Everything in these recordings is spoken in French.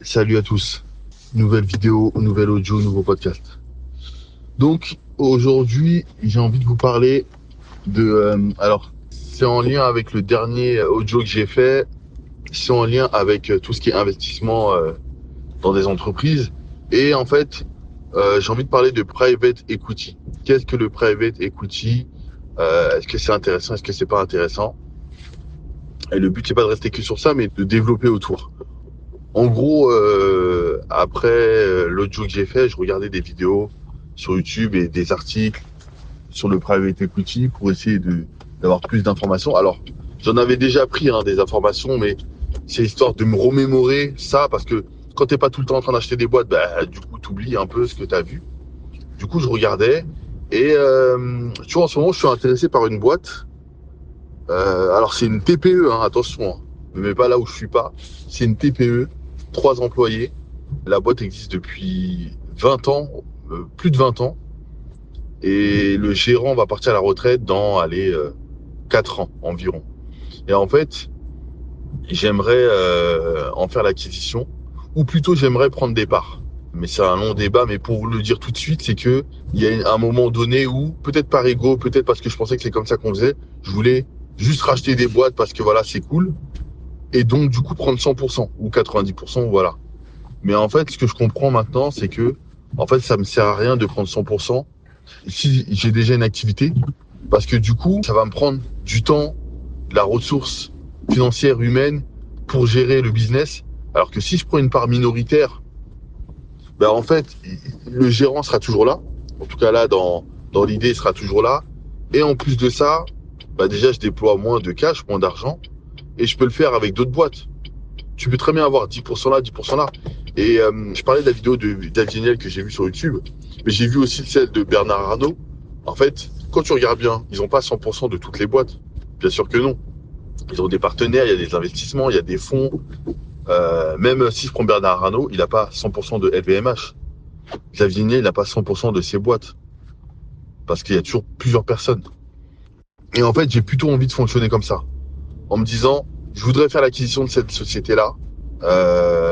Salut à tous, nouvelle vidéo, nouvel audio, nouveau podcast. Donc aujourd'hui, j'ai envie de vous parler alors c'est en lien avec le dernier audio que j'ai fait, c'est en lien avec tout ce qui est investissement dans des entreprises. Et en fait, j'ai envie de parler de private equity. Qu'est-ce que le private equity? Est-ce que c'est intéressant? Est-ce que c'est pas intéressant? Et le but, c'est pas de rester que sur ça, mais de développer autour. En gros, après l'audio que j'ai fait, je regardais des vidéos sur YouTube et des articles sur le private equity pour essayer d'avoir plus d'informations. Alors, j'en avais déjà pris des informations, mais c'est histoire de me remémorer ça parce que quand t'es pas tout le temps en train d'acheter des boîtes, bah, du coup, t'oublies un peu ce que t'as vu. Du coup, je regardais et tu vois, en ce moment, je suis intéressé par une boîte. Alors, c'est une TPE, attention, ne me mets pas là où je suis pas. C'est une TPE, 3 employés. La boîte existe depuis 20 ans, plus de 20 ans. Et le gérant va partir à la retraite dans, 4 ans environ. Et en fait, j'aimerais en faire l'acquisition, ou plutôt j'aimerais prendre des parts. Mais c'est un long débat, mais pour vous le dire tout de suite, c'est que il y a un moment donné où, peut-être par ego, peut-être parce que je pensais que c'est comme ça qu'on faisait, je voulais juste racheter des boîtes parce que voilà, c'est cool. Et donc, du coup, prendre 100% ou 90%, voilà. Mais en fait, ce que je comprends maintenant, c'est que, en fait, ça me sert à rien de prendre 100% si j'ai déjà une activité, parce que du coup, ça va me prendre du temps, de la ressource financière, humaine, pour gérer le business. Alors que si je prends une part minoritaire, ben en fait, le gérant sera toujours là. En tout cas, là, dans l'idée, il sera toujours là. Et en plus de ça, bah déjà, je déploie moins de cash, moins d'argent, et je peux le faire avec d'autres boîtes. Tu peux très bien avoir 10% là, 10% là. Et je parlais de la vidéo de David que j'ai vue sur YouTube, mais j'ai vu aussi celle de Bernard Arnault. En fait, quand tu regardes bien, ils n'ont pas 100% de toutes les boîtes. Bien sûr que non. Ils ont des partenaires, il y a des investissements, il y a des fonds. Même si je prends Bernard Arnault, il n'a pas 100% de LVMH. Xavier Niel, il n'a pas 100% de ses boîtes. Parce qu'il y a toujours plusieurs personnes. Et en fait, j'ai plutôt envie de fonctionner comme ça. En me disant, je voudrais faire l'acquisition de cette société-là,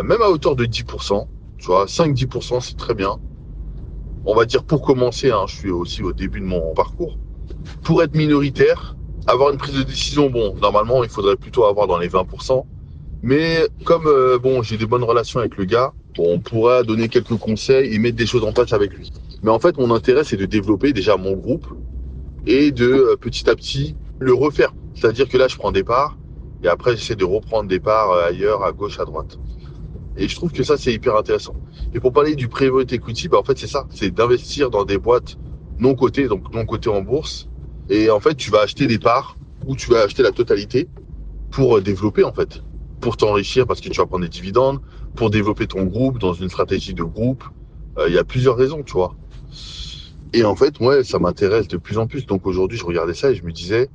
même à hauteur de 10%, tu vois, 5-10%, c'est très bien. On va dire pour commencer, je suis aussi au début de mon parcours, pour être minoritaire, avoir une prise de décision, bon, normalement, il faudrait plutôt avoir dans les 20%, mais comme, bon, j'ai des bonnes relations avec le gars, bon, on pourra donner quelques conseils et mettre des choses en place avec lui. Mais en fait, mon intérêt, c'est de développer déjà mon groupe et de, petit à petit, le refaire. C'est-à-dire que là, je prends des parts, et après, j'essaie de reprendre des parts ailleurs, à gauche, à droite. Et je trouve que ça, c'est hyper intéressant. Et pour parler du private equity, en fait, c'est ça. C'est d'investir dans des boîtes non cotées, donc non cotées en bourse. Et en fait, tu vas acheter des parts ou tu vas acheter la totalité pour développer, en fait. Pour t'enrichir parce que tu vas prendre des dividendes, pour développer ton groupe dans une stratégie de groupe. Il y a plusieurs raisons, tu vois. Et en fait, moi, ça m'intéresse de plus en plus. Donc aujourd'hui, je regardais ça et je me disais,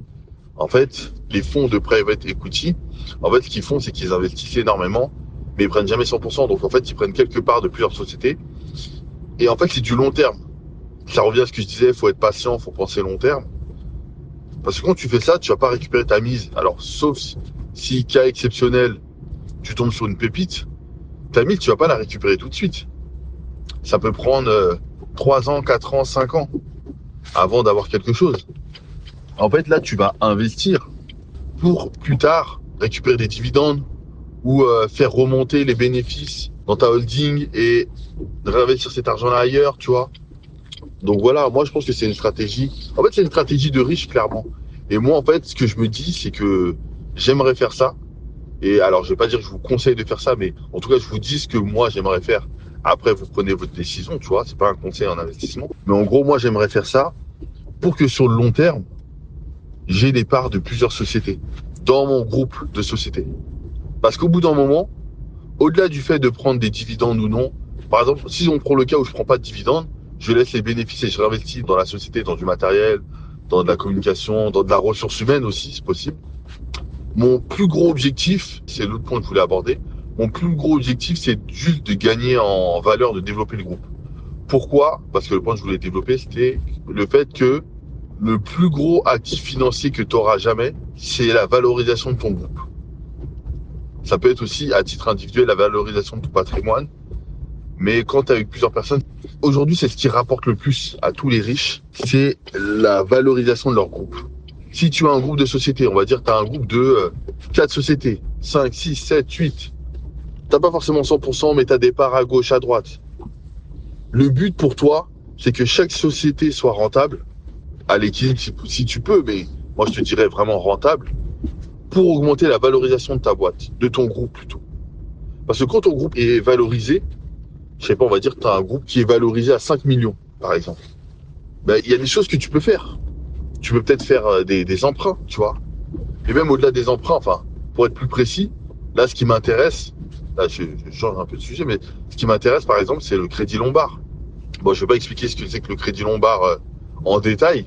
en fait, les fonds de private equity, en fait, ce qu'ils font, c'est qu'ils investissent énormément, mais ils prennent jamais 100%. Donc, en fait, ils prennent quelque part de plusieurs sociétés. Et en fait, c'est du long terme. Ça revient à ce que je disais, il faut être patient, il faut penser long terme. Parce que quand tu fais ça, tu vas pas récupérer ta mise. Alors, sauf si cas exceptionnel, tu tombes sur une pépite, ta mise, tu vas pas la récupérer tout de suite. Ça peut prendre 3 ans, 4 ans, 5 ans avant d'avoir quelque chose. En fait, là, tu vas investir pour plus tard récupérer des dividendes ou faire remonter les bénéfices dans ta holding et réinvestir cet argent-là ailleurs, tu vois. Donc voilà, moi je pense que c'est une stratégie. En fait, c'est une stratégie de riche, clairement. Et moi, en fait, ce que je me dis, c'est que j'aimerais faire ça. Et alors, je vais pas dire que je vous conseille de faire ça, mais en tout cas, je vous dis ce que moi j'aimerais faire. Après, vous prenez votre décision, tu vois. C'est pas un conseil en investissement. Mais en gros, moi, j'aimerais faire ça pour que sur le long terme, j'ai des parts de plusieurs sociétés dans mon groupe de sociétés. Parce qu'au bout d'un moment, au-delà du fait de prendre des dividendes ou non, par exemple, si on prend le cas où je prends pas de dividendes, je laisse les bénéfices et je réinvestis dans la société, dans du matériel, dans de la communication, dans de la ressource humaine aussi, c'est possible. Mon plus gros objectif, c'est l'autre point que je voulais aborder, mon plus gros objectif, c'est juste de gagner en valeur, de développer le groupe. Pourquoi? Parce que le point que je voulais développer, c'était le fait que le plus gros actif financier que tu auras jamais, c'est la valorisation de ton groupe. Ça peut être aussi à titre individuel la valorisation de ton patrimoine. Mais quand tu es avec plusieurs personnes, aujourd'hui, c'est ce qui rapporte le plus à tous les riches, c'est la valorisation de leur groupe. Si tu as un groupe de sociétés, on va dire que tu as un groupe de 4 sociétés, 5, 6, 7, 8. T'as pas forcément 100%, mais tu as des parts à gauche, à droite. Le but pour toi, c'est que chaque société soit rentable, à l'équilibre si tu peux, mais moi je te dirais vraiment rentable, pour augmenter la valorisation de ta boîte, de ton groupe plutôt. Parce que quand ton groupe est valorisé, je sais pas, on va dire que tu as un groupe qui est valorisé à 5 millions, par exemple. Ben, il y a des choses que tu peux faire. Tu peux peut-être faire des emprunts, tu vois. Et même au-delà des emprunts, enfin, pour être plus précis, là, ce qui m'intéresse, là, je change un peu de sujet, mais ce qui m'intéresse, par exemple, c'est le crédit Lombard. Bon, je vais pas expliquer ce que c'est que le crédit Lombard en détail.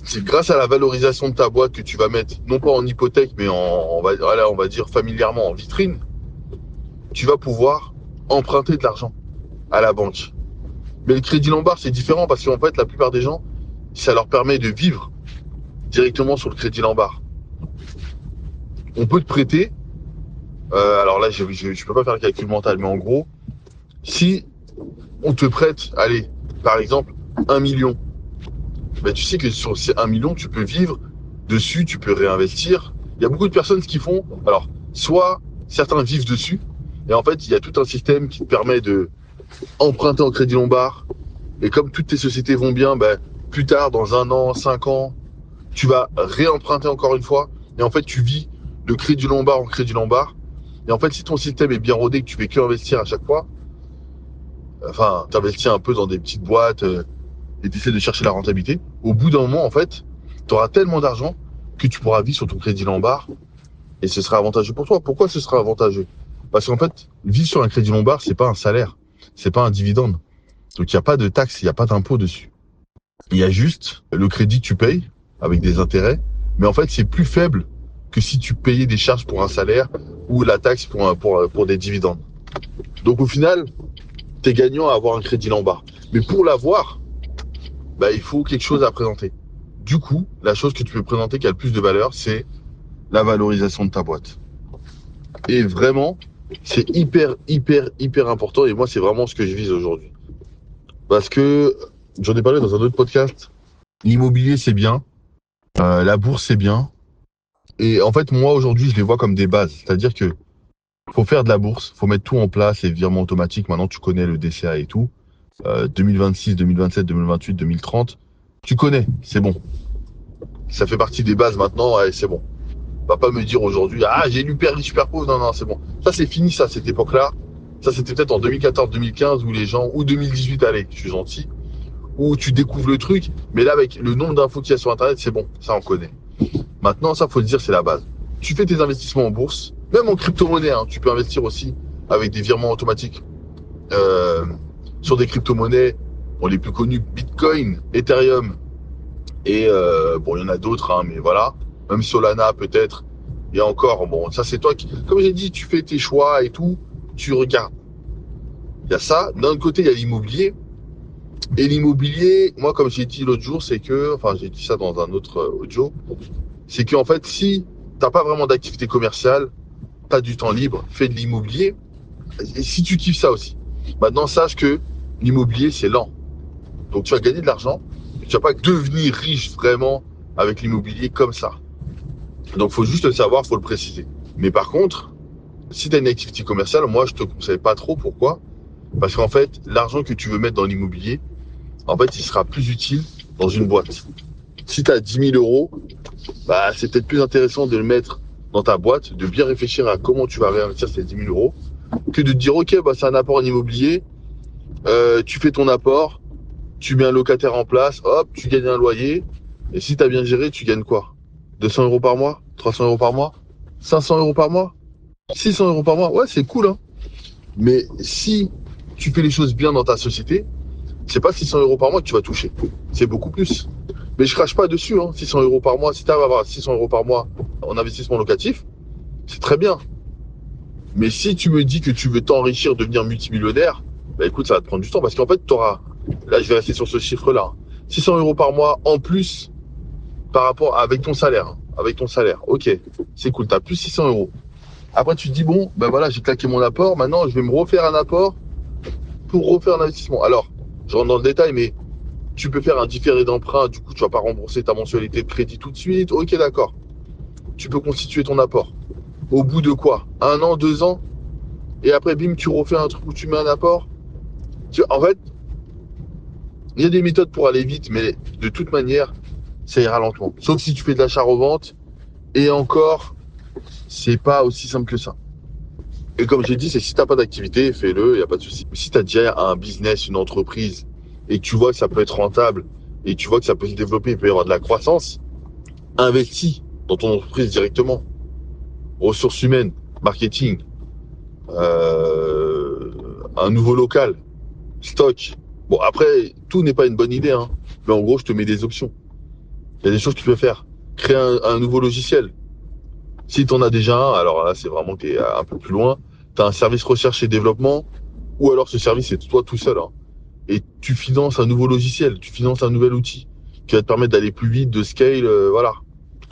C'est grâce à la valorisation de ta boîte que tu vas mettre, non pas en hypothèque, mais on va dire familièrement en vitrine, tu vas pouvoir emprunter de l'argent à la banque. Mais le crédit Lombard, c'est différent parce qu'en fait, la plupart des gens, ça leur permet de vivre directement sur le crédit Lombard. On peut te prêter, alors là, je peux pas faire le calcul mental, mais en gros, si on te prête, allez, par exemple, 1 million, ben, tu sais que sur ces 1 million, tu peux vivre dessus, tu peux réinvestir. Il y a beaucoup de personnes qui font, alors, soit certains vivent dessus, et en fait, il y a tout un système qui te permet de emprunter en crédit Lombard. Et comme toutes tes sociétés vont bien, ben, plus tard, dans 1 an, 5 ans, tu vas réemprunter encore une fois. Et en fait, tu vis de crédit Lombard en crédit Lombard. Et en fait, si ton système est bien rodé, que tu fais que investir à chaque fois, enfin, tu investis un peu dans des petites boîtes et tu essaies de chercher la rentabilité, au bout d'un moment, en fait, tu auras tellement d'argent que tu pourras vivre sur ton crédit Lombard et ce sera avantageux pour toi. Pourquoi ce sera avantageux? Parce qu'en fait, vivre sur un crédit Lombard, c'est pas un salaire, c'est pas un dividende. Donc il n'y a pas de taxe, il n'y a pas d'impôt dessus. Il y a juste le crédit que tu payes avec des intérêts, mais en fait c'est plus faible que si tu payais des charges pour un salaire ou la taxe pour des dividendes. Donc au final, tu es gagnant à avoir un crédit Lombard. Mais pour l'avoir, bah, il faut quelque chose à présenter. Du coup, la chose que tu peux présenter qui a le plus de valeur, c'est la valorisation de ta boîte. Et vraiment, c'est hyper important. Et moi, c'est vraiment ce que je vise aujourd'hui. Parce que, j'en ai parlé dans un autre podcast, l'immobilier, c'est bien. La bourse, c'est bien. Et en fait, moi, aujourd'hui, je les vois comme des bases. C'est-à-dire que faut faire de la bourse, faut mettre tout en place, les virements automatiques. Maintenant, tu connais le DCA et tout. 2026, 2027, 2028, 2030. Tu connais, c'est bon. Ça fait partie des bases maintenant, ouais, c'est bon. Va pas me dire aujourd'hui, ah, j'ai lu Père riche, super pauvre. Non, non, c'est bon. Ça, c'est fini, ça, cette époque-là. Ça, c'était peut-être en 2014-2015 où les gens, ou 2018, allez, je suis gentil, où tu découvres le truc. Mais là, avec le nombre d'infos qu'il y a sur Internet, c'est bon. Ça, on connaît. Maintenant, ça, faut le dire, c'est la base. Tu fais tes investissements en bourse, même en crypto-monnaie, hein, tu peux investir aussi avec des virements automatiques sur des crypto-monnaies, bon, les plus connus, Bitcoin, Ethereum, et bon, il y en a d'autres, hein, mais voilà, même Solana peut-être, et encore, bon, ça c'est toi qui, comme j'ai dit, tu fais tes choix et tout, tu regardes. Il y a ça, d'un côté, il y a l'immobilier, et l'immobilier, moi, comme j'ai dit l'autre jour, c'est que, enfin, j'ai dit ça dans un autre audio, c'est qu'en fait, si t'as pas vraiment d'activité commerciale, t'as du temps libre, fais de l'immobilier, et si tu kiffes ça aussi. Maintenant, sache que l'immobilier, c'est lent. Donc, tu vas gagner de l'argent, mais tu vas pas devenir riche vraiment avec l'immobilier comme ça. Donc, faut juste le savoir, faut le préciser. Mais par contre, si tu as une activité commerciale, moi, je te conseille pas trop. Pourquoi? Parce qu'en fait, l'argent que tu veux mettre dans l'immobilier, en fait, il sera plus utile dans une boîte. Si tu as 10 000 euros, bah, c'est peut-être plus intéressant de le mettre dans ta boîte, de bien réfléchir à comment tu vas réinvestir ces 10 000 euros, que de te dire, OK, bah, c'est un apport en immobilier, tu fais ton apport, tu mets un locataire en place, hop, tu gagnes un loyer, et si tu as bien géré, tu gagnes quoi? 200 euros par mois? 300 euros par mois? 500 euros par mois? 600 euros par mois? Ouais, c'est cool, hein. Mais si tu fais les choses bien dans ta société, c'est pas 600 euros par mois que tu vas toucher. C'est beaucoup plus. Mais je crache pas dessus, hein. 600 euros par mois. Si tu arrives à avoir 600 euros par mois en investissement locatif, c'est très bien. Mais si tu me dis que tu veux t'enrichir, devenir multimillionnaire, bah écoute, ça va te prendre du temps parce qu'en fait, tu auras, là, je vais rester sur ce chiffre-là, 600 euros par mois en plus par rapport avec ton salaire. Avec ton salaire, ok, c'est cool, tu as plus 600 euros. Après, tu te dis, bon, ben voilà, j'ai claqué mon apport. Maintenant, je vais me refaire un apport pour refaire un investissement. Alors, je rentre dans le détail, mais tu peux faire un différé d'emprunt. Du coup, tu vas pas rembourser ta mensualité de crédit tout de suite. Ok, d'accord. Tu peux constituer ton apport. Au bout de quoi? 1 an, 2 ans? Et après, bim, tu refais un truc où tu mets un apport. En fait, il y a des méthodes pour aller vite, mais de toute manière, ça ira lentement. Sauf si tu fais de l'achat-revente. Et encore, c'est pas aussi simple que ça. Et comme j'ai dit, c'est si t'as pas d'activité, fais-le, y a pas de souci. Si t'as déjà un business, une entreprise, et que tu vois que ça peut être rentable, et tu vois que ça peut se développer, il peut y avoir de la croissance, investis dans ton entreprise directement. Ressources humaines, marketing, un nouveau local, stock. Bon, après, tout n'est pas une bonne idée, hein. Mais en gros, je te mets des options. Il y a des choses que tu peux faire. Créer un nouveau logiciel. Si tu en as déjà un, alors là, c'est vraiment que tu es un peu plus loin. Tu as un service recherche et développement, ou alors ce service, c'est toi tout seul, hein. Et tu finances un nouveau logiciel, tu finances un nouvel outil qui va te permettre d'aller plus vite, de scale, voilà.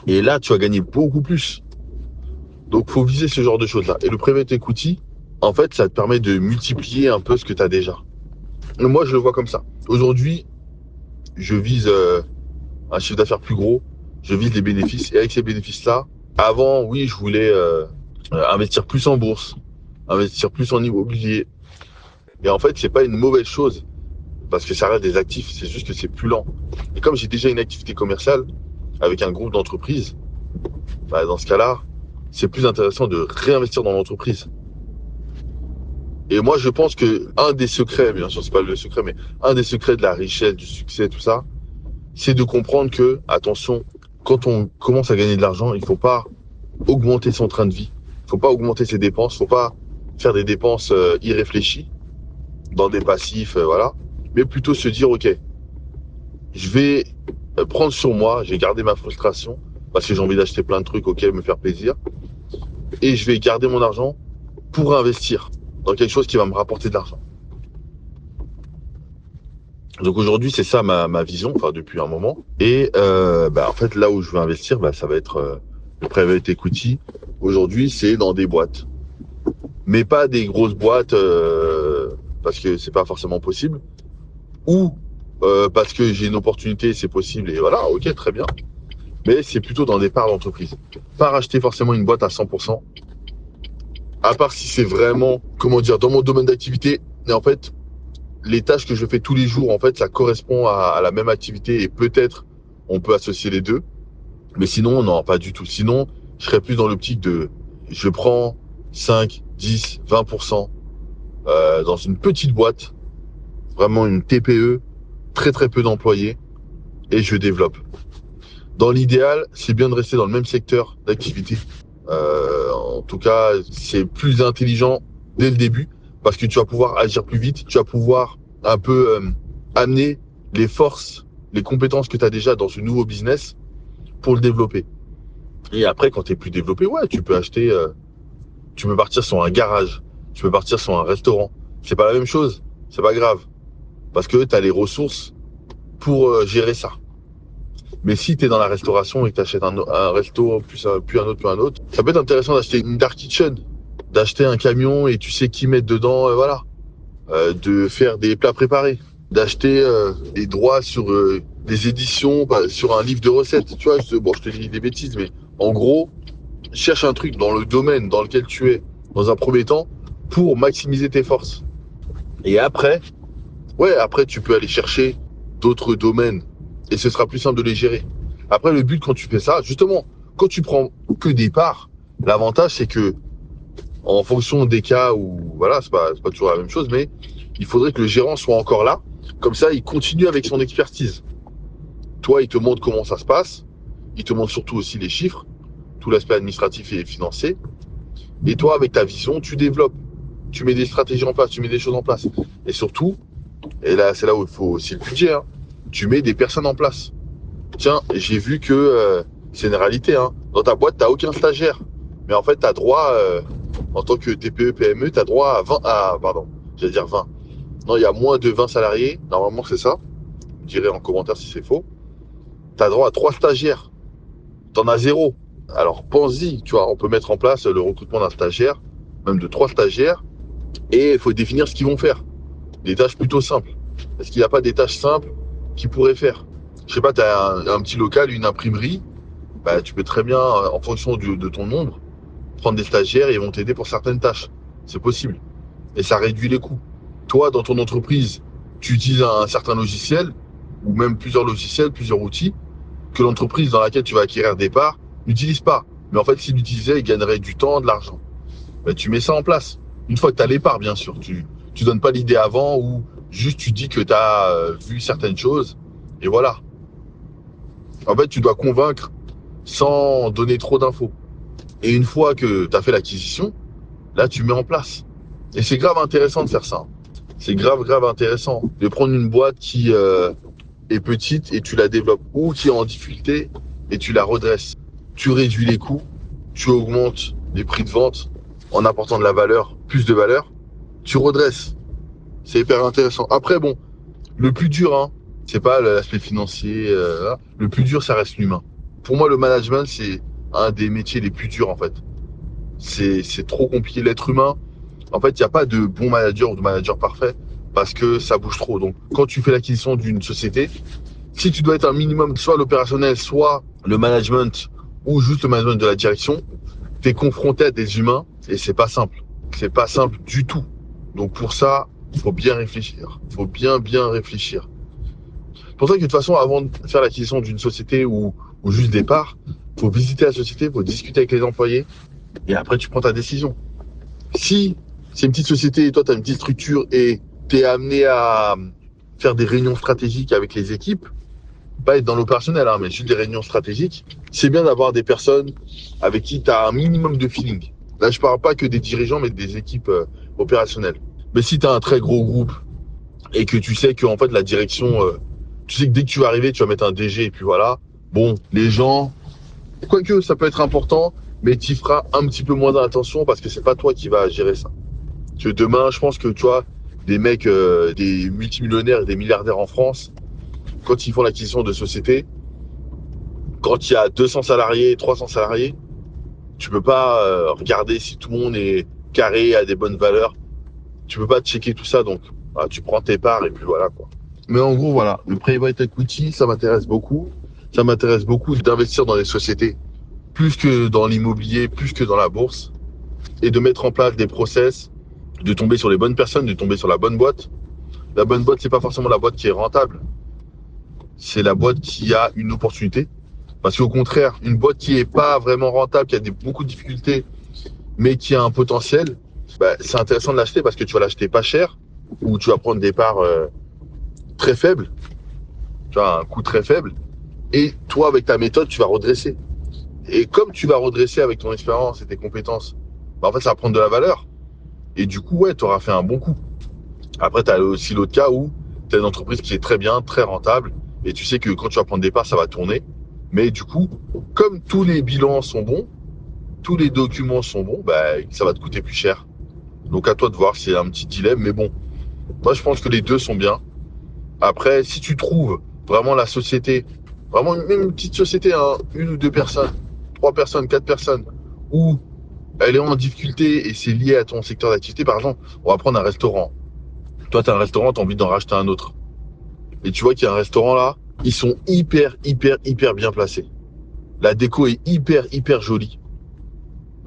Et là, tu vas gagner beaucoup plus. Donc, faut viser ce genre de choses-là. Et le private equity, en fait, ça te permet de multiplier un peu ce que tu as déjà. Et moi, je le vois comme ça. Aujourd'hui, je vise un chiffre d'affaires plus gros, je vise les bénéfices. Et avec ces bénéfices-là, avant, oui, je voulais investir plus en bourse, investir plus en immobilier. Et en fait, c'est pas une mauvaise chose parce que ça reste des actifs, c'est juste que c'est plus lent. Et comme j'ai déjà une activité commerciale avec un groupe d'entreprises, bah, dans ce cas-là, c'est plus intéressant de réinvestir dans l'entreprise. Et moi, je pense que un des secrets, bien sûr, c'est pas le secret, mais un des secrets de la richesse, du succès, tout ça, c'est de comprendre que, attention, quand on commence à gagner de l'argent, il faut pas augmenter son train de vie, il faut pas augmenter ses dépenses, il faut pas faire des dépenses irréfléchies dans des passifs, voilà, mais plutôt se dire, ok, je vais prendre sur moi, j'ai gardé ma frustration parce que j'ai envie d'acheter plein de trucs, ok, me faire plaisir, et je vais garder mon argent pour investir dans quelque chose qui va me rapporter de l'argent. Donc aujourd'hui, c'est ça ma vision, enfin depuis un moment. Et en fait, là où je veux investir, ça va être le private equity. Aujourd'hui, c'est dans des boîtes, mais pas des grosses boîtes parce que c'est pas forcément possible, ou parce que j'ai une opportunité, c'est possible et voilà, ok, très bien. Mais c'est plutôt dans des parts d'entreprise. Pas racheter forcément une boîte à 100%, à part si c'est vraiment, comment dire, dans mon domaine d'activité. Et en fait, les tâches que je fais tous les jours, en fait, ça correspond à la même activité et peut-être on peut associer les deux. Mais sinon, non, pas du tout. Sinon, je serais plus dans l'optique de je prends 5, 10, 20% dans une petite boîte, vraiment une TPE, très très peu d'employés, et je développe. Dans l'idéal, c'est bien de rester dans le même secteur d'activité. En tout cas, c'est plus intelligent dès le début parce que tu vas pouvoir agir plus vite, tu vas pouvoir un peu amener les forces, les compétences que tu as déjà dans ce nouveau business pour le développer. Et après, quand tu es plus développé, ouais, tu peux acheter, tu peux partir sur un garage, tu peux partir sur un restaurant. C'est pas la même chose, c'est pas grave parce que tu as les ressources pour gérer ça. Mais si tu es dans la restauration et que tu achètes un resto, puis un autre, ça peut être intéressant d'acheter une dark kitchen, d'acheter un camion et tu sais qui mettre dedans, voilà. De faire des plats préparés, d'acheter des droits sur des éditions, sur un livre de recettes. Tu vois, je te dis des bêtises, mais en gros, cherche un truc dans le domaine dans lequel tu es, dans un premier temps, pour maximiser tes forces. Et après, après, tu peux aller chercher d'autres domaines et ce sera plus simple de les gérer. Après, le but quand tu fais ça, justement, quand tu prends que des parts, l'avantage c'est que en fonction des cas où, voilà, c'est pas toujours la même chose, mais il faudrait que le gérant soit encore là. Comme ça, il continue avec son expertise. Toi, il te montre comment ça se passe. Il te montre surtout aussi les chiffres, tout l'aspect administratif et financier. Et toi, avec ta vision, tu développes. Tu mets des stratégies en place, tu mets des choses en place. Et surtout, et là, c'est là où il faut aussi le budget, hein, tu mets des personnes en place. Tiens, j'ai vu que c'est une réalité, hein, dans ta boîte, tu n'as aucun stagiaire. Mais en fait, tu as droit, en tant que TPE, PME, tu as droit à 20, pardon, j'allais dire 20. Non, il y a moins de 20 salariés, normalement c'est ça. Vous direz en commentaire si c'est faux. Tu as droit à 3 stagiaires. Tu en as 0. Alors pense-y, tu vois, on peut mettre en place le recrutement d'un stagiaire, même de 3 stagiaires, et il faut définir ce qu'ils vont faire. Des tâches plutôt simples. Est-ce qu'il n'y a pas des tâches simples qu'ils pourraient faire? Je sais pas, tu as un petit local, une imprimerie, bah, tu peux très bien, en fonction de ton nombre, prendre des stagiaires et ils vont t'aider pour certaines tâches. C'est possible. Et ça réduit les coûts. Toi, dans ton entreprise, tu utilises un certain logiciel, ou même plusieurs logiciels, plusieurs outils, que l'entreprise dans laquelle tu vas acquérir des parts n'utilise pas. Mais en fait, s'il l'utilisait, il gagnerait du temps, de l'argent. Ben, tu mets ça en place. Une fois que tu as les parts, bien sûr. Tu donnes pas l'idée avant ou juste tu dis que tu as vu certaines choses. Et voilà. En fait, tu dois convaincre sans donner trop d'infos. Et une fois que tu as fait l'acquisition, là, tu mets en place. Et c'est grave intéressant de faire ça. C'est grave, grave intéressant de prendre une boîte qui est petite et tu la développes, ou qui est en difficulté et tu la redresses. Tu réduis les coûts, tu augmentes les prix de vente en apportant de la valeur, plus de valeur, tu redresses. C'est hyper intéressant. Après, bon, le plus dur, hein, c'est pas l'aspect financier. Le plus dur, ça reste l'humain. Pour moi, le management, c'est un des métiers les plus durs, en fait. C'est trop compliqué. L'être humain, en fait, il n'y a pas de bon manager ou de manager parfait parce que ça bouge trop. Donc, quand tu fais l'acquisition d'une société, si tu dois être un minimum, soit l'opérationnel, soit le management, ou juste le management de la direction, tu es confronté à des humains et c'est pas simple. C'est pas simple du tout. Donc, pour ça, il faut bien réfléchir. Il faut bien, bien réfléchir. C'est pour ça que de toute façon, avant de faire l'acquisition d'une société ou juste des parts, il faut visiter la société, il faut discuter avec les employés et après, tu prends ta décision. Si c'est une petite société et toi, tu as une petite structure et tu es amené à faire des réunions stratégiques avec les équipes, pas être dans l'opérationnel, hein, mais juste des réunions stratégiques, c'est bien d'avoir des personnes avec qui tu as un minimum de feeling. Là, je parle pas que des dirigeants, mais des équipes opérationnelles. Mais si tu as un très gros groupe et que tu sais que en fait la direction, tu sais que dès que tu vas arriver, tu vas mettre un DG et puis voilà. Bon, les gens, quoique ça peut être important, mais tu y feras un petit peu moins d'attention parce que c'est pas toi qui vas gérer ça. Que demain, je pense que tu vois, des mecs, des multimillionnaires et des milliardaires en France, quand ils font l'acquisition de sociétés, quand il y a 200 salariés, 300 salariés, tu peux pas regarder si tout le monde est carré, a des bonnes valeurs. Tu peux pas checker tout ça, donc voilà, tu prends tes parts et puis voilà quoi. Mais en gros, voilà, le private equity, ça m'intéresse beaucoup. Ça m'intéresse beaucoup d'investir dans les sociétés, plus que dans l'immobilier, plus que dans la bourse, et de mettre en place des process, de tomber sur les bonnes personnes, de tomber sur la bonne boîte. La bonne boîte, c'est pas forcément la boîte qui est rentable. C'est la boîte qui a une opportunité. Parce qu'au contraire, une boîte qui est pas vraiment rentable, qui a beaucoup de difficultés, mais qui a un potentiel, bah, c'est intéressant de l'acheter parce que tu vas l'acheter pas cher, ou tu vas prendre des parts très faibles, tu as un coût très faible, et toi, avec ta méthode, tu vas redresser. Et comme tu vas redresser avec ton expérience et tes compétences, bah, en fait, ça va prendre de la valeur. Et du coup, ouais, tu auras fait un bon coup. Après, tu as aussi l'autre cas où tu as une entreprise qui est très bien, très rentable, et tu sais que quand tu vas prendre des parts, ça va tourner. Mais du coup, comme tous les bilans sont bons, tous les documents sont bons, bah, ça va te coûter plus cher. Donc à toi de voir, c'est un petit dilemme, mais bon, moi je pense que les deux sont bien. Après, si tu trouves vraiment la société, vraiment même une petite société, hein, une ou deux personnes, 3 personnes, 4 personnes, où elle est en difficulté et c'est lié à ton secteur d'activité, par exemple, on va prendre un restaurant. Toi, tu as un restaurant, tu as envie d'en racheter un autre. Et tu vois qu'il y a un restaurant là, ils sont hyper, hyper, hyper bien placés. La déco est hyper, hyper jolie.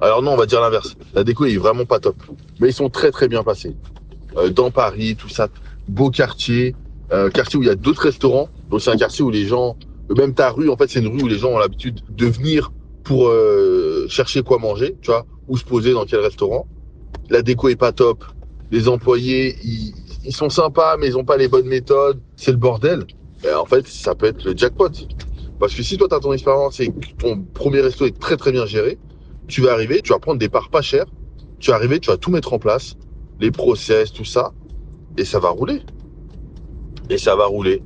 Alors non, on va dire l'inverse. La déco est vraiment pas top. Mais ils sont très, très bien placés. Dans Paris, tout ça. Beau quartier. Quartier où il y a d'autres restaurants. Donc c'est un quartier où les gens... Même ta rue, en fait, c'est une rue où les gens ont l'habitude de venir pour chercher quoi manger, tu vois, ou se poser dans quel restaurant. La déco est pas top. Les employés, ils sont sympas, mais ils ont pas les bonnes méthodes. C'est le bordel. Et en fait, ça peut être le jackpot. Parce que si toi, tu as ton expérience et que ton premier resto est très, très bien géré, tu vas arriver, tu vas prendre des parts pas chères. Tu vas arriver, tu vas tout mettre en place. Les process, tout ça. Et ça va rouler. Et ça va rouler.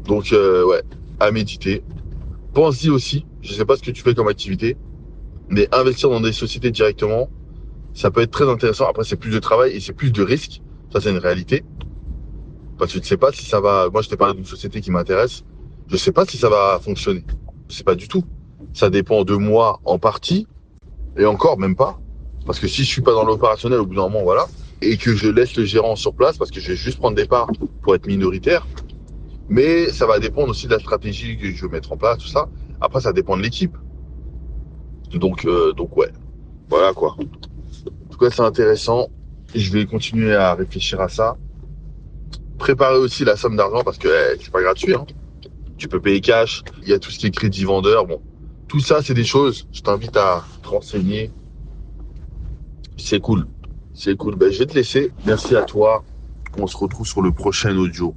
Donc, ouais, à méditer. Pense-y aussi, je sais pas ce que tu fais comme activité, mais investir dans des sociétés directement, ça peut être très intéressant. Après, c'est plus de travail et c'est plus de risques. Ça, c'est une réalité. Parce que tu ne sais pas si ça va... Moi, je t'ai parlé d'une société qui m'intéresse. Je ne sais pas si ça va fonctionner. Je ne sais pas du tout. ça dépend de moi en partie, et encore même pas. Parce que si je suis pas dans l'opérationnel au bout d'un moment, voilà, et que je laisse le gérant sur place, parce que je vais juste prendre des parts pour être minoritaire, mais ça va dépendre aussi de la stratégie que je vais mettre en place, tout ça. Après, ça dépend de l'équipe. Donc ouais, voilà quoi. En tout cas, c'est intéressant. Je vais continuer à réfléchir à ça. Préparer aussi la somme d'argent parce que c'est pas gratuit, hein. Tu peux payer cash. Il y a tout ce qui est crédit vendeur. Bon, tout ça, c'est des choses. Je t'invite à te renseigner. C'est cool. C'est cool. Ben, je vais te laisser. Merci à toi. On se retrouve sur le prochain audio.